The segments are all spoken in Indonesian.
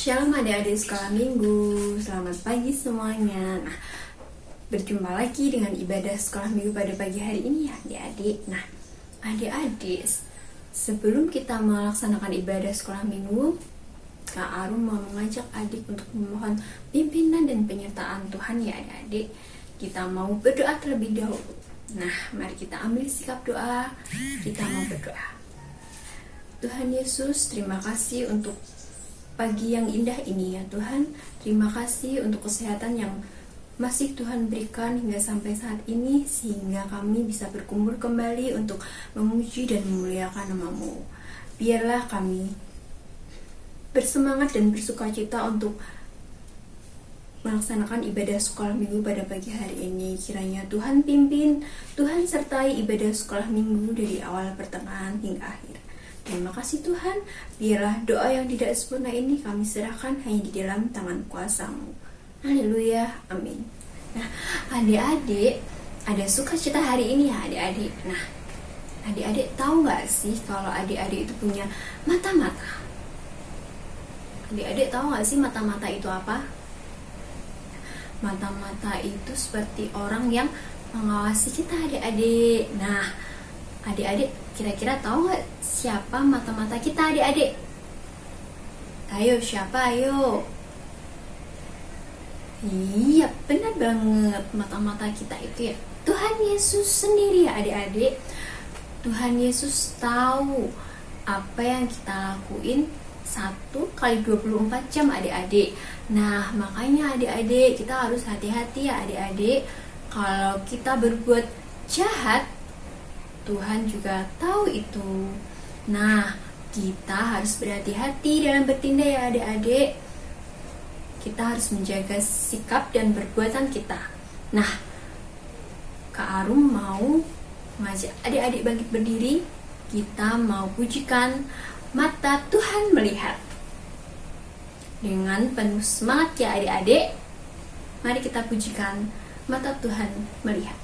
Shalom adik-adik sekolah minggu, selamat pagi semuanya. Nah, berjumpa lagi dengan ibadah sekolah minggu pada pagi hari ini ya adik-adik. Nah, adik-adik, sebelum kita melaksanakan ibadah sekolah minggu, Kak Arum mau mengajak adik untuk memohon pimpinan dan penyertaan Tuhan ya adik-adik. Kita mau berdoa terlebih dahulu. Nah, mari kita ambil sikap doa, kita mau berdoa. Tuhan Yesus, terima kasih untuk pagi yang indah ini ya Tuhan. Terima kasih untuk kesehatan yang masih Tuhan berikan hingga sampai saat ini, sehingga kami bisa berkumpul kembali untuk memuji dan memuliakan nama-Mu. Biarlah kami bersemangat dan bersukacita untuk melaksanakan ibadah sekolah minggu pada pagi hari ini. Kiranya Tuhan pimpin, Tuhan sertai ibadah sekolah minggu dari awal, pertengahan hingga akhir. Terima kasih Tuhan, biarlah doa yang tidak sempurna ini kami serahkan hanya di dalam tangan kuasa-Mu. Haleluya, amin. Nah, adik-adik, ada sukacita hari ini ya adik-adik. Nah, adik-adik tahu gak sih kalau adik-adik itu punya mata-mata? Adik-adik tahu gak sih mata-mata itu apa? Mata-mata itu seperti orang yang mengawasi kita adik-adik. Nah, adik-adik kira-kira tahu gak siapa mata-mata kita adik-adik? Ayo, siapa ayo? Iya, benar banget, mata-mata kita itu ya Tuhan Yesus sendiri ya adik-adik. Tuhan Yesus tahu apa yang kita lakuin 1x24 jam adik-adik. Nah, makanya adik-adik kita harus hati-hati ya adik-adik. Kalau kita berbuat jahat, Tuhan juga tahu itu. Nah, kita harus berhati-hati dalam bertindak ya adik-adik. Kita harus menjaga sikap dan perbuatan kita. Nah, Kak Arum mau mengajak adik-adik bangkit berdiri. Kita mau pujikan Mata Tuhan Melihat. Dengan penuh semangat ya adik-adik, mari kita pujikan Mata Tuhan Melihat.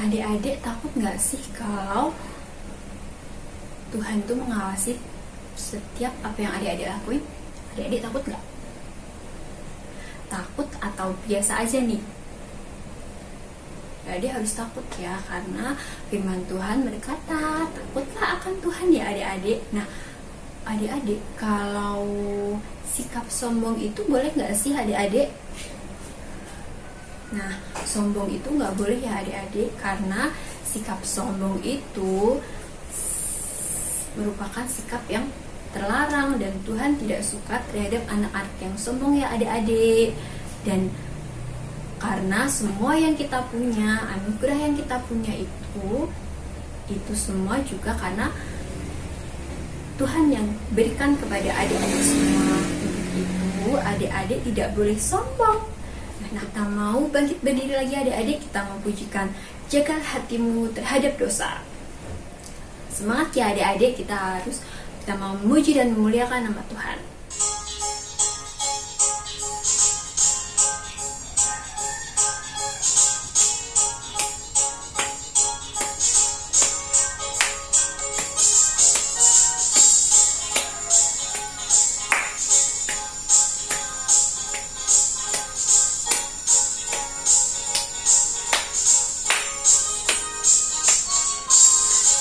Adik-adik takut gak sih kalau Tuhan tuh mengawasi setiap apa yang adik-adik lakuin? Adik-adik takut gak? Takut atau biasa aja nih? Adik harus takut ya, karena firman Tuhan berkata takutlah akan Tuhan ya adik-adik. Nah, adik-adik kalau sikap sombong itu boleh gak sih adik-adik? Nah, sombong itu nggak boleh ya adik-adik, karena sikap sombong itu merupakan sikap yang terlarang dan Tuhan tidak suka terhadap anak-anak yang sombong ya adik-adik. Dan karena semua yang kita punya, anugerah yang kita punya itu semua juga karena Tuhan yang berikan kepada adik-adik semua. Untuk itu adik-adik tidak boleh sombong. Nah, kita mau bangkit berdiri lagi adik-adik, kita mau pujikan jaga hatimu terhadap dosa. Semangat ya adik-adik, kita mau memuji dan memuliakan nama Tuhan.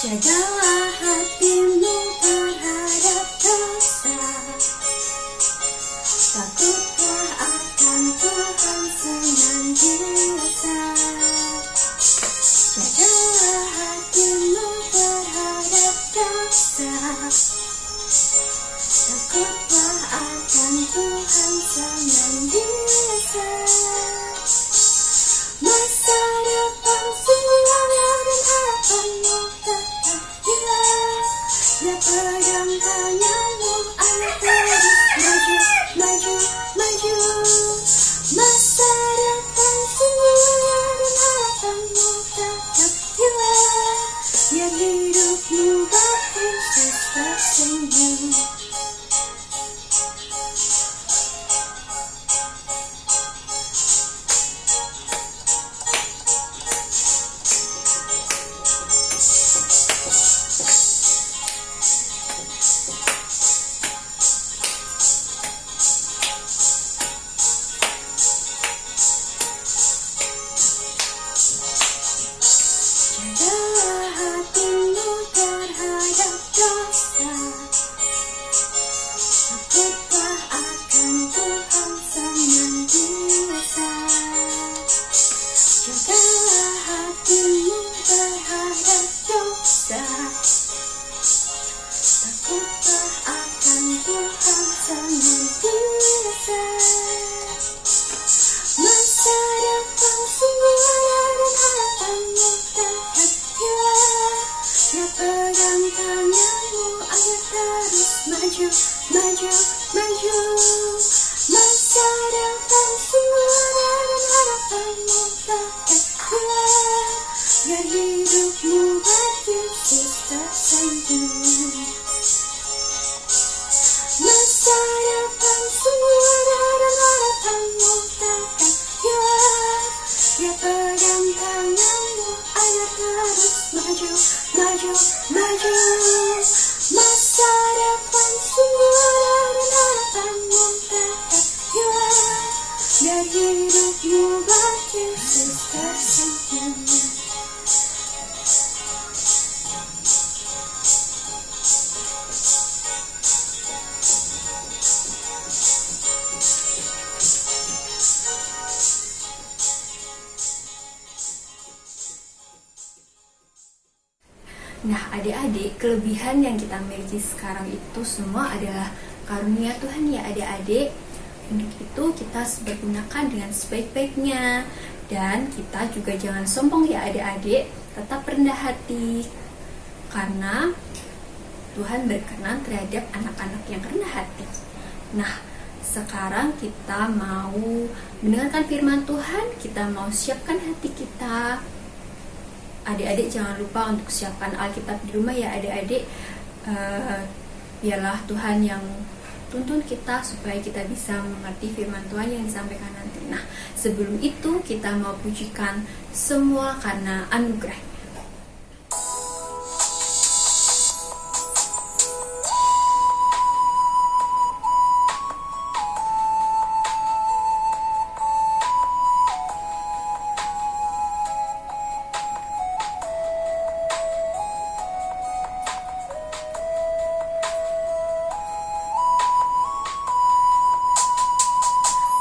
Jagalah hatimu terhadap dosa, takutlah akan Tuhan senantiasa. Jagalah hatimu terhadap dosa, takutlah akan Tuhan senantiasa. Masa depan sungguh ada dan harapanmu tetap jelas. Dia pegang tanganmu, ayo terus maju, maju, maju. Masa depan sungguh ada dan harapanmu tetap jelas. Biar hidupmu berkhusus tersenyum. Jagalah hatimu terhadap dosa, takutlah akan Tuhan senantiasa. Jagalah hatimu terhadap dosa, takutlah akan Tuhan senantiasa. Masa depan sungguh ada dan harapanmu tetap jelas. Dia pegang tanganmu, ayo terus maju, maju, maju. Masa depan sungguh ada dan harapanmu tetap jelas. Biar hidupmu berkhusus tersenyum. Masa depan sungguh ada dan harapanmu tetap jelas. Dia pegang tanganmu, ayo terus maju, maju, maju. Masa depan sungguh ada dan harapanmu tetap jelas. Biar hidupmu berkhusus tersenyum. Nah, adik-adik, kelebihan yang kita miliki sekarang itu semua adalah karunia Tuhan ya adik-adik. Untuk itu kita harus bergunakan dengan sebaik-baiknya. Dan kita juga jangan sombong ya adik-adik, tetap rendah hati. Karena Tuhan berkenan terhadap anak-anak yang rendah hati. Nah, sekarang kita mau mendengarkan firman Tuhan, kita mau siapkan hati kita. Adik-adik jangan lupa untuk siapkan Alkitab di rumah ya adik-adik. Biarlah Tuhan yang tuntun kita supaya kita bisa mengerti firman Tuhan yang disampaikan nanti. Nah, sebelum itu kita mau pujikan semua karena anugerah.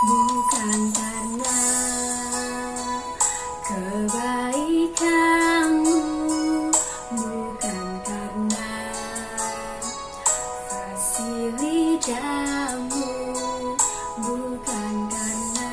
Bukan karena kebaikanmu, bukan karena fasilitasmu, bukan karena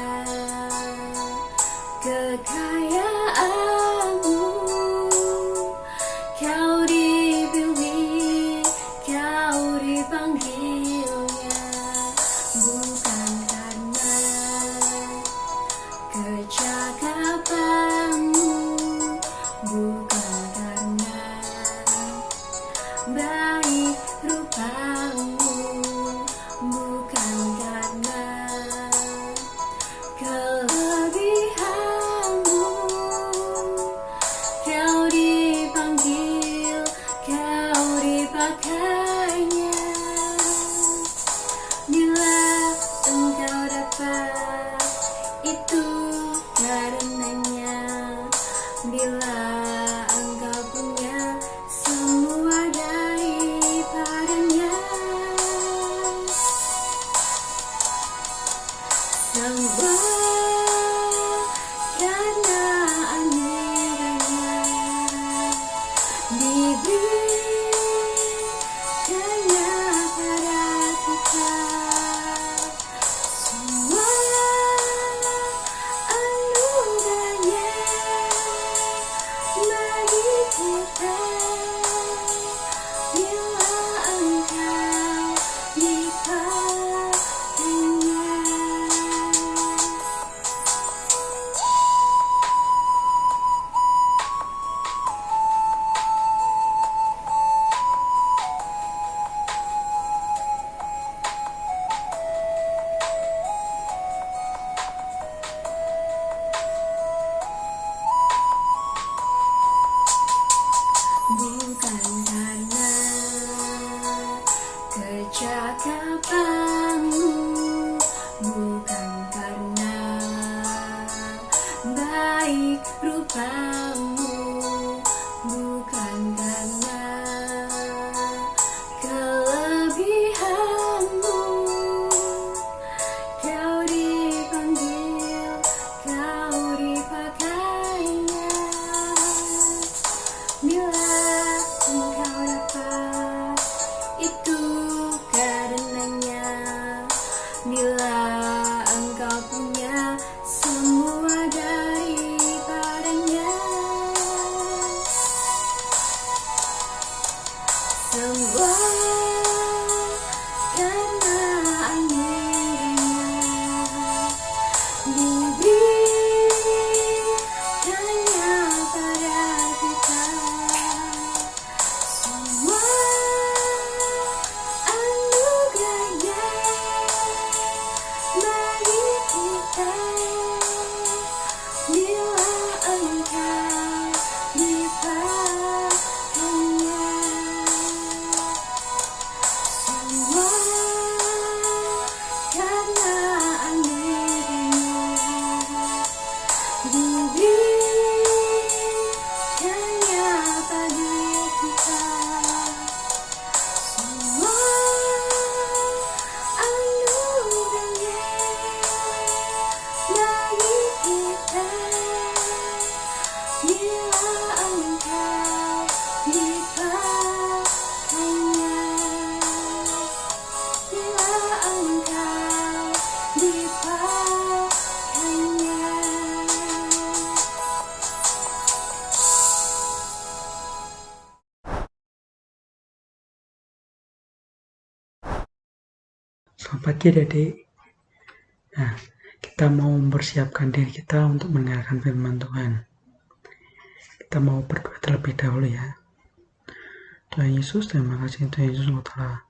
percakapanmu, bukan karena baik rupamu, bukan karena kelebihanmu. Kau dipanggil, kau dipakainya. Bila engkau dapat, itu karenanya. Bila engkau punya semua daripadanya, semua karena anugerahnya diberikannya pada kita. Semua anugerahnya bagi kita. Bila engkau dipakainya, semua karena anugerahnya diberikannya bagi kita. Semua anugerahnya bagi kita. Bila engkau dipakainya, bila engkau dipakainya. Selamat pagi adik-adik. Nah, kita mau mempersiapkan diri kita untuk mendengarkan firman Tuhan. Kita mau berdoa terlebih dahulu ya. Tuhan Yesus, terima kasih Tuhan Yesus Engkau telah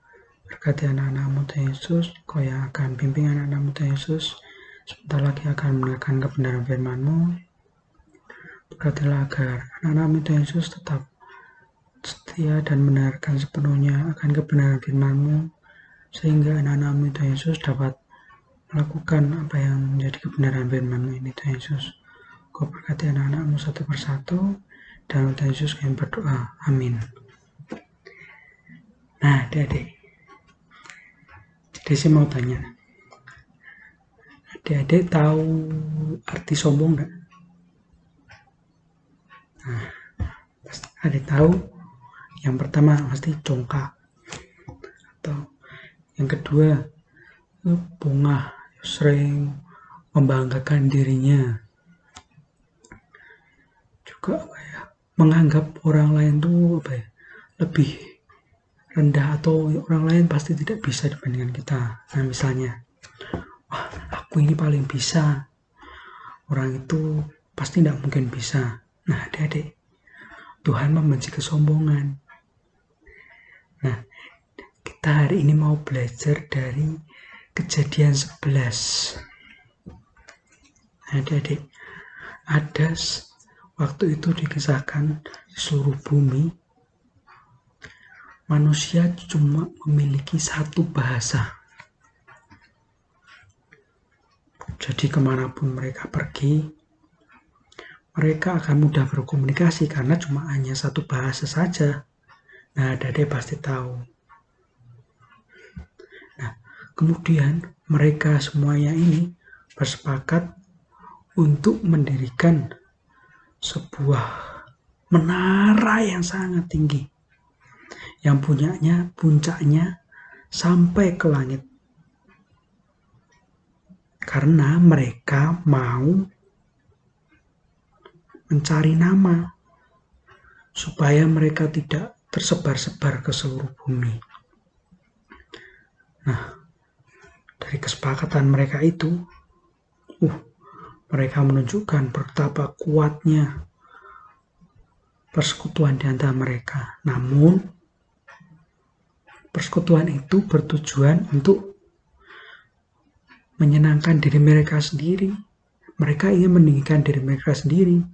berkati anak-anak-Mu Tuhan Yesus. Engkau yang akan bimbing anak-anak-Mu Tuhan Yesus. Sebentar lagi akan mendengarkan kebenaran firman-Mu. Berkatilah agar anak-anak-Mu Tuhan Yesus tetap setia dan mendengarkan sepenuhnya akan kebenaran firman-Mu, sehingga anak-anak-Mu Tuhan Yesus dapat melakukan apa yang menjadi kebenaran firman-Mu ini Tuhan Yesus. Kau berkati anak-anak-Mu satu persatu, dan Tuhan Yesus kami berdoa, amin. Nah adik-adik, jadi saya mau tanya, adik-adik tahu arti sombong nggak? Nah, pasti adik tahu. Yang pertama pasti congkak, atau yang kedua itu bungah, sering membanggakan dirinya, juga menganggap orang lain tuh lebih rendah, atau orang lain pasti tidak bisa dibandingkan kita. Nah misalnya, wah aku ini paling bisa, orang itu pasti tidak mungkin bisa. Nah adik-adik, Tuhan membenci kesombongan. Nah kita hari ini mau belajar dari Kejadian 11. Adik-adik, ada waktu itu dikisahkan di seluruh bumi, manusia cuma memiliki satu bahasa. Jadi kemanapun mereka pergi, mereka akan mudah berkomunikasi karena cuma hanya satu bahasa saja. Nah, adik-adik pasti tahu. Nah, kemudian mereka semuanya ini bersepakat untuk mendirikan sebuah menara yang sangat tinggi, yang puncaknya sampai ke langit, karena mereka mau mencari nama supaya mereka tidak tersebar-sebar ke seluruh bumi. Nah, dari kesepakatan mereka itu, mereka menunjukkan betapa kuatnya persekutuan di antara mereka. Namun, persekutuan itu bertujuan untuk menyenangkan diri mereka sendiri. Mereka ingin meninggikan diri mereka sendiri,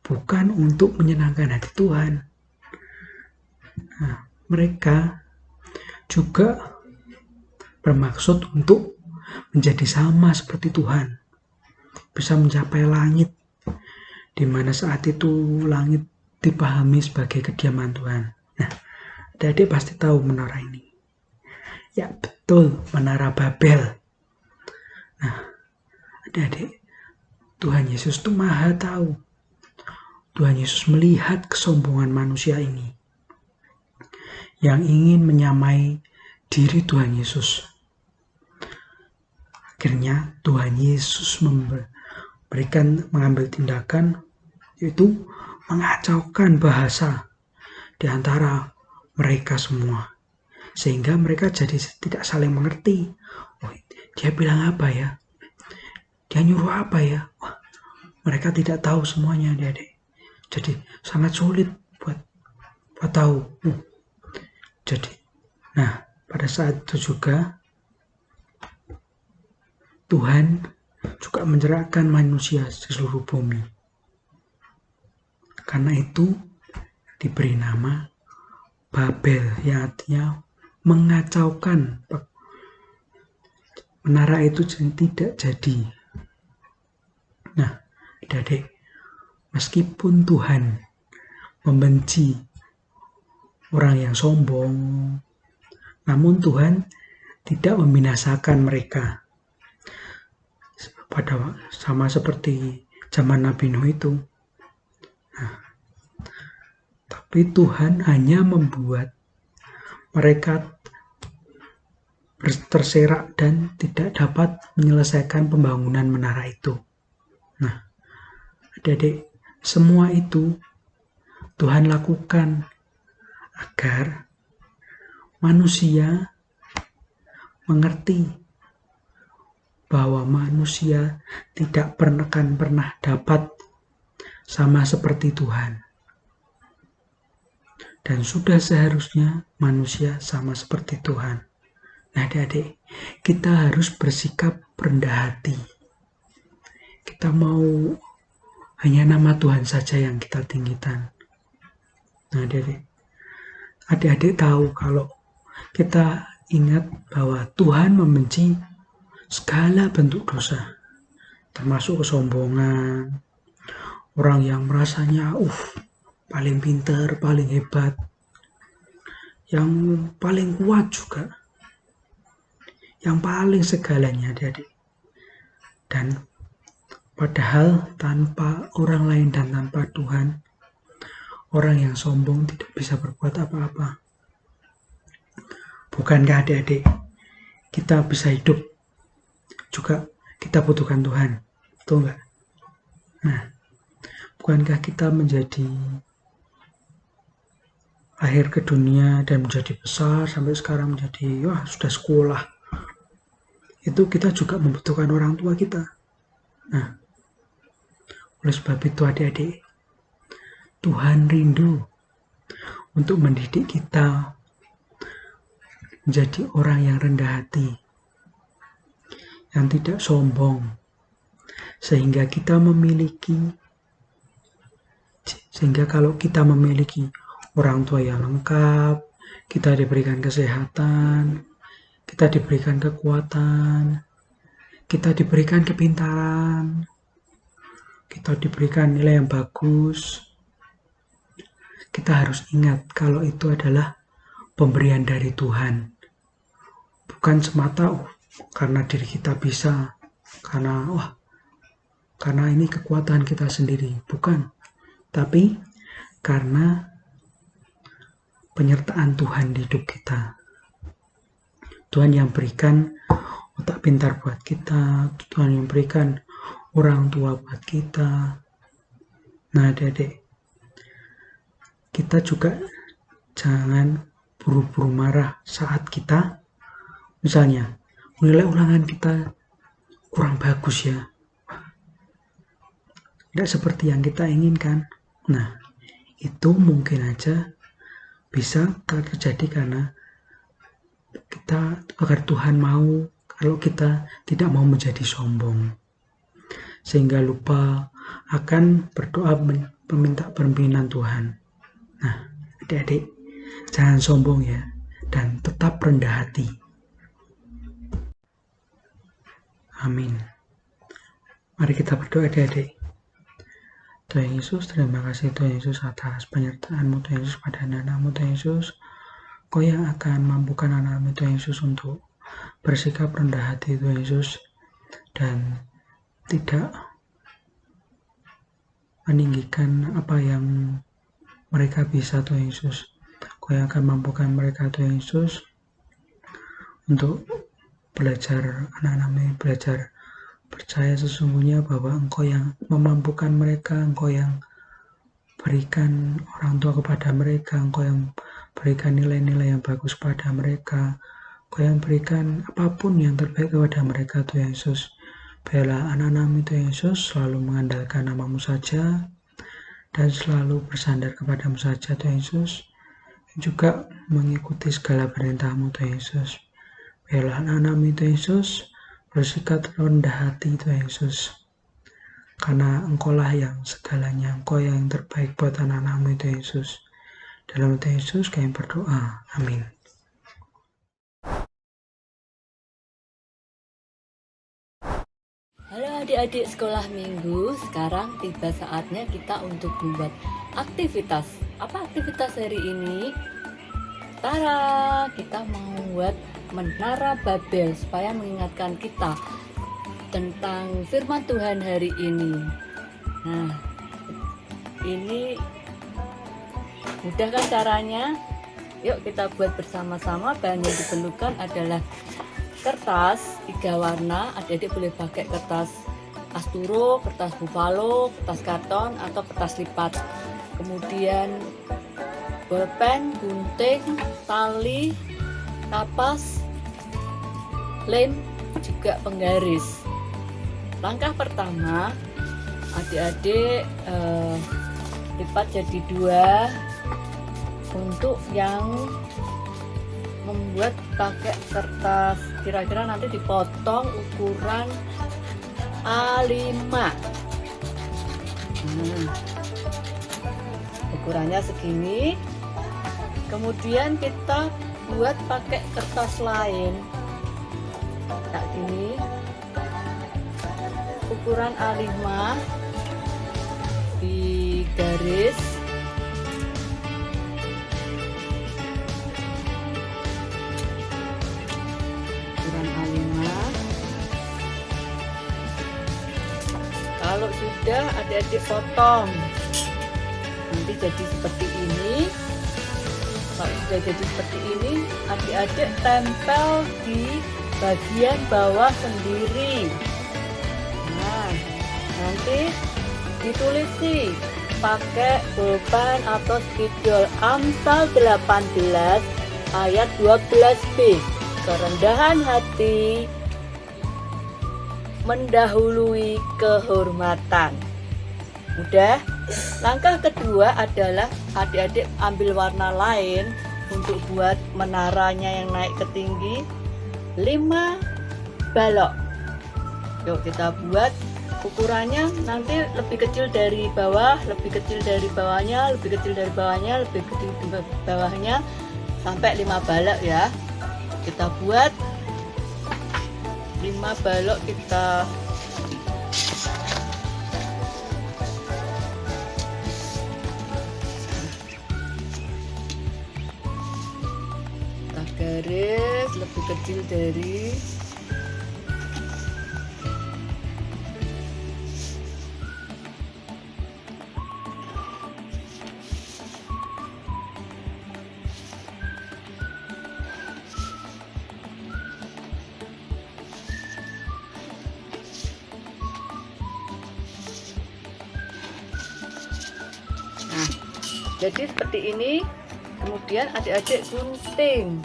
bukan untuk menyenangkan hati Tuhan. Nah, mereka juga bermaksud untuk menjadi sama seperti Tuhan, bisa mencapai langit, di mana saat itu langit dipahami sebagai kediaman Tuhan. Nah, adik-adik pasti tahu menara ini. Ya betul, Menara Babel. Nah, adik-adik, Tuhan Yesus itu maha tahu. Tuhan Yesus melihat kesombongan manusia ini yang ingin menyamai diri Tuhan Yesus. Akhirnya Tuhan Yesus mengambil tindakan, yaitu mengacaukan bahasa di antara mereka semua, sehingga mereka jadi tidak saling mengerti. Oh, dia bilang apa ya? Dia nyuruh apa ya? Wah, mereka tidak tahu semuanya, adik-adik. Jadi sangat sulit buat tahu. Jadi, nah pada saat itu juga Tuhan juga mencerahkan manusia di seluruh bumi. Karena itu diberi nama Babel, yang artinya mengacaukan. Menara itu tidak jadi. Nah, adik-adik, meskipun Tuhan membenci orang yang sombong, namun Tuhan tidak membinasakan mereka. Sama seperti zaman Nabi Nuh itu. Nah, tapi Tuhan hanya membuat mereka terserak dan tidak dapat menyelesaikan pembangunan menara itu. Nah, adik-adik, semua itu Tuhan lakukan agar manusia mengerti bahwa manusia tidak pernah dapat sama seperti Tuhan. Dan sudah seharusnya manusia sama seperti Tuhan. Nah, adik-adik, kita harus bersikap rendah hati. Kita mau hanya nama Tuhan saja yang kita tinggikan. Nah, adik-adik tahu kalau kita ingat bahwa Tuhan membenci segala bentuk dosa, termasuk kesombongan, orang yang merasanya paling pintar, paling hebat, yang paling kuat juga, yang paling segalanya, adik-adik. Dan padahal tanpa orang lain dan tanpa Tuhan, orang yang sombong tidak bisa berbuat apa-apa. Bukankah adik-adik, kita bisa hidup juga kita butuhkan Tuhan, betul nggak? Nah, bukankah kita menjadi lahir ke dunia dan menjadi besar sampai sekarang menjadi sudah sekolah, itu kita juga membutuhkan orang tua kita. Nah, oleh sebab itu adik-adik, Tuhan rindu untuk mendidik kita menjadi orang yang rendah hati, yang tidak sombong, sehingga kalau kita memiliki orang tua yang lengkap, kita diberikan kesehatan, kita diberikan kekuatan, kita diberikan kepintaran, kita diberikan nilai yang bagus, kita harus ingat kalau itu adalah pemberian dari Tuhan. Bukan semata karena diri kita bisa, karena ini kekuatan kita sendiri, bukan. Tapi karena penyertaan Tuhan di hidup kita. Tuhan yang berikan otak pintar buat kita, Tuhan yang berikan orang tua buat kita. Nah, adik-adik, kita juga jangan buru-buru marah saat kita misalnya nilai ulangan kita kurang bagus ya, tidak seperti yang kita inginkan. Nah, itu mungkin aja bisa terjadi karena agar Tuhan mau kalau kita tidak mau menjadi sombong, sehingga lupa akan berdoa meminta perpimpinan Tuhan. Nah, adik-adik, jangan sombong ya, dan tetap rendah hati. Amin. Mari kita berdoa adik-adik. Tuhan Yesus, terima kasih Tuhan Yesus atas penyertaan-Mu Tuhan Yesus pada anak-anak-Mu Tuhan Yesus. Kau yang akan mampukan anak-anak-Mu Tuhan Yesus untuk bersikap rendah hati Tuhan Yesus dan tidak meninggikan apa yang mereka bisa Tuhan Yesus. Kau yang akan mampukan mereka Tuhan Yesus untuk belajar, anak-anak belajar percaya sesungguhnya bahwa Engkau yang memampukan mereka, Engkau yang berikan orang tua kepada mereka, Engkau yang berikan nilai-nilai yang bagus pada mereka, Engkau yang berikan apapun yang terbaik kepada mereka Tuhan Yesus. Biarlah anak-anak Tuhan Yesus selalu mengandalkan nama-Mu saja dan selalu bersandar kepada-Mu saja Tuhan Yesus, dan juga mengikuti segala perintah-Mu Tuhan Yesus. Biarlah anak-anak Tuhan Yesus bersikap rendah hati Tuhan Yesus, karena Engkau-lah yang segalanya, Engkau yang terbaik buat anak-anak-Mu Tuhan Yesus. Dalam Tuhan Yesus kami berdoa, amin. Halo adik-adik sekolah minggu, sekarang tiba saatnya kita untuk membuat aktivitas. Apa aktivitas hari ini? Tara, kita mau membuat menara Babel supaya mengingatkan kita tentang firman Tuhan hari ini. Nah, ini mudah kan caranya? Yuk kita buat bersama-sama. Bahan yang diperlukan adalah kertas 3 warna. Adik-adik boleh pakai kertas asturo, kertas buffalo, kertas karton, atau kertas lipat. Kemudian bolpen, gunting, tali, kapas, lem, juga penggaris. Langkah pertama, adik-adik lipat jadi 2 untuk yang membuat pakai kertas. Kira-kira nanti dipotong ukuran A5. Ukurannya segini. Kemudian kita buat pakai kertas lain kayak gini, ukuran A5 di garis, ukuran A5. Kalau sudah, adik-adik potong, nanti jadi seperti ini. Kalau sudah jadi seperti ini, adik-adik tempel di bagian bawah sendiri. Nah, nanti ditulisi pakai pulpen atau spidol Amsal 18 ayat 12b. Kerendahan hati mendahului kehormatan. Udah. Langkah kedua adalah adik-adik ambil warna lain untuk buat menaranya yang naik ke tinggi. 5 balok. Yuk kita buat. Ukurannya nanti lebih kecil dari bawah, lebih kecil dari bawahnya, lebih kecil dari bawahnya, lebih kecil dari bawahnya, sampai 5 balok ya. Kita buat 5 balok. Kita garis lebih kecil dari jadi seperti ini. Kemudian adik-adik gunting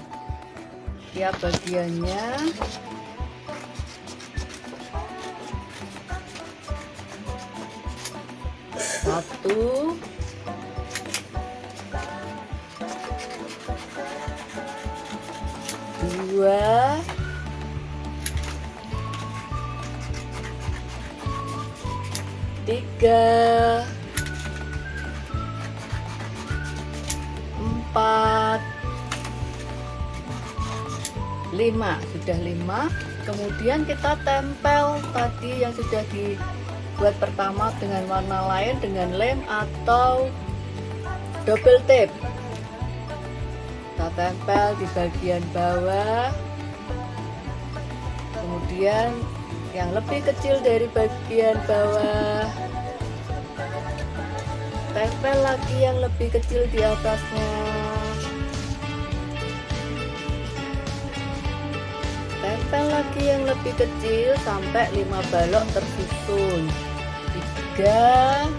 tiap bagiannya. Satu, dua, tiga, 4, sudah 5. Kemudian kita tempel tadi yang sudah dibuat pertama dengan warna lain, dengan lem atau double tape. Kita tempel di bagian bawah, kemudian yang lebih kecil dari bagian bawah, tempel lagi yang lebih kecil di atasnya, tempel lagi yang lebih kecil sampai 5 balok tersusun. 3,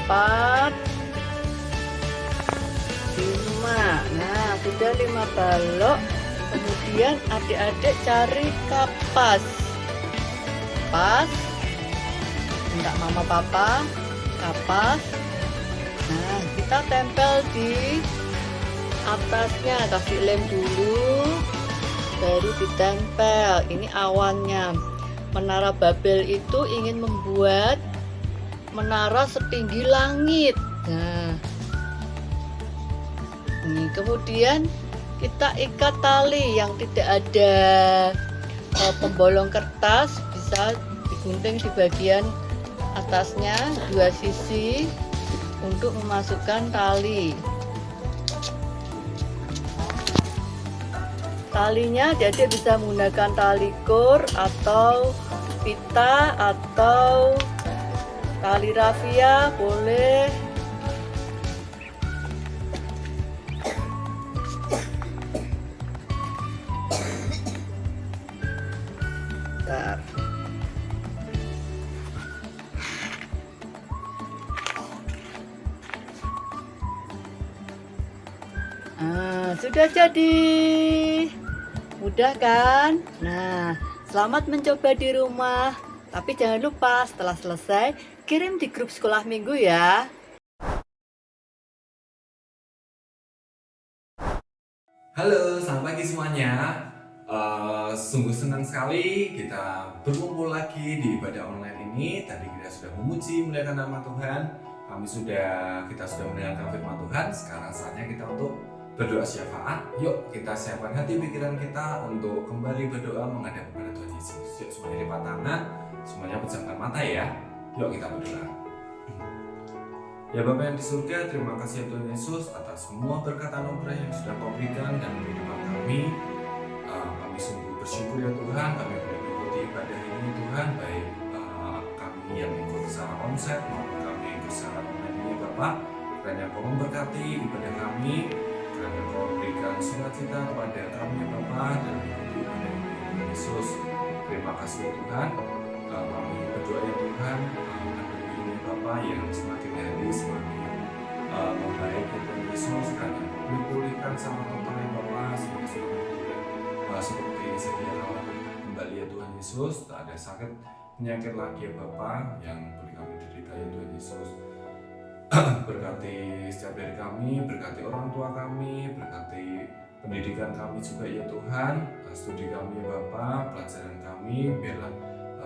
4, 5. Nah, sudah 5 balok. Kemudian adik-adik cari kapas. Minta mama papa kapas. Nah, kita tempel di atasnya, kasih lem dulu, baru ditempel. Ini awannya. Menara Babel itu ingin membuat menara setinggi langit. Nah, ini kemudian kita ikat tali yang tidak ada pembolong kertas, bisa digunting di bagian atasnya 2 sisi untuk memasukkan tali. Talinya jadi bisa menggunakan tali kur atau pita atau tali rafia boleh. Bentar. Sudah jadi. Mudah kan? Nah, selamat mencoba di rumah. Tapi jangan lupa setelah selesai kirim di grup sekolah minggu ya. Halo, selamat pagi semuanya. Sungguh senang sekali kita berkumpul lagi di ibadah online ini. Tadi kita sudah memuji, memuliakan nama Tuhan. Kita sudah mendengarkan firman Tuhan. Sekarang saatnya kita untuk berdoa syafaat. Yuk kita siapkan hati pikiran kita untuk kembali berdoa menghadap kepada Tuhan Yesus. Yuk semuanya lipat tangan, semuanya pejamkan mata ya. Yuk kita berdoa. Ya Bapa yang di surga, terima kasih ya Tuhan Yesus atas semua berkat anugerah yang sudah Kau berikan dan kehidupan kami. Kami sungguh bersyukur ya Tuhan, kami boleh mengikuti ibadah ini Tuhan, baik kami yang ikut secara onsite maupun kami yang ikut secara online ini Bapak. Kiranya Kau memberkati ibadah kami, kiranya Kau berikan sukacita kepada kami ya Bapak dan mengikuti ibadah ini Tuhan Yesus. Terima kasih ya Tuhan, kami berdoa ya Tuhan, pandemi ini Bapak yang semakin hari semakin membaik ya Tuhan Yesus, kiranya Kau pulihkan sama total ya Bapak, sehingga sudah seperti sedia kala kembali ya Tuhan Yesus, tak ada sakit penyakit lagi ya Bapak yang boleh kami derita ya Tuhan Yesus. Berkati setiap dari kami, berkati orang tua kami, berkati pendidikan kami juga ya Tuhan, studi kami ya Bapak, pelajaran kami, biarlah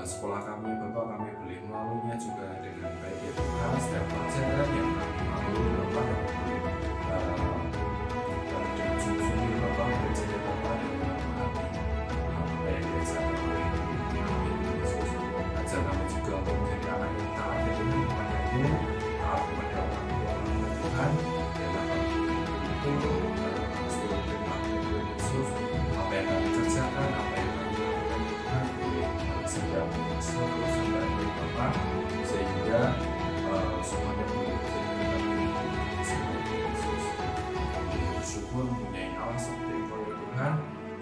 sekolah kami ya Bapak, kami boleh melaluinya juga dengan baik ya Tuhan. Setiap pelajaran yang kami lalui Bapak, kami boleh dengan sungguh-sungguh ya Bapak, belajar ya Bapak, dan apa yang diajarkan oleh kami Yesus. Ajar kami juga untuk menjadi anak yang taat ya Tuhan kepada-Mu, taat kepada orang tua Tuhan, biarlah kami itu seluruh perintah Tuhan Yesus, apa yang kami kerjakan, apa yang kami lakukan Tuhan, boleh sedang seluruh sampai akhir Bapak, sehingga semuanya boleh menjadi Tuhan Yesus. Kami bersyukur mempunyai Allah seperti Engkau ya Tuhan.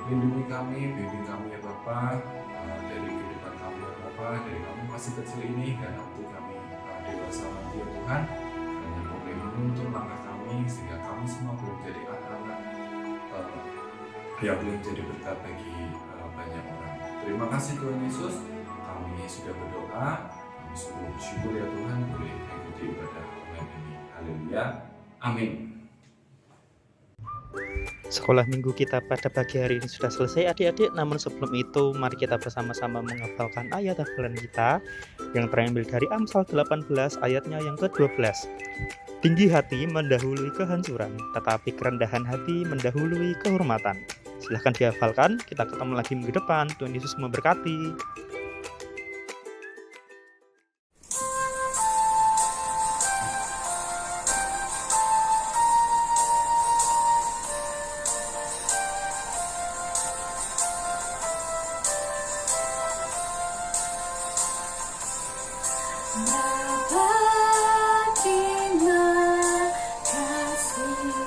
Lindungi kami, bimbing kami ya Bapak, dari kehidupan kami ya Bapak, dari kami masih kecil ini dan waktu kami dewasa nanti ya Tuhan. Karena Engkau boleh menuntun langkah kami sehingga kami semua boleh menjadi anak-anak yang boleh menjadi berkat bagi banyak orang. Terima kasih Tuhan Yesus, kami sudah berdoa, kami sungguh bersyukur ya Tuhan boleh mengikuti ibadah online ini. Haleluya, amin. Sekolah minggu kita pada pagi hari ini sudah selesai adik-adik, namun sebelum itu mari kita bersama-sama menghafalkan ayat hafalan kita yang terambil dari Amsal 18 ayatnya yang ke-12. Tinggi hati mendahului kehancuran, tetapi kerendahan hati mendahului kehormatan. Silahkan dihafalkan, kita ketemu lagi minggu depan. Tuhan Yesus memberkati. Bapa terima kasih.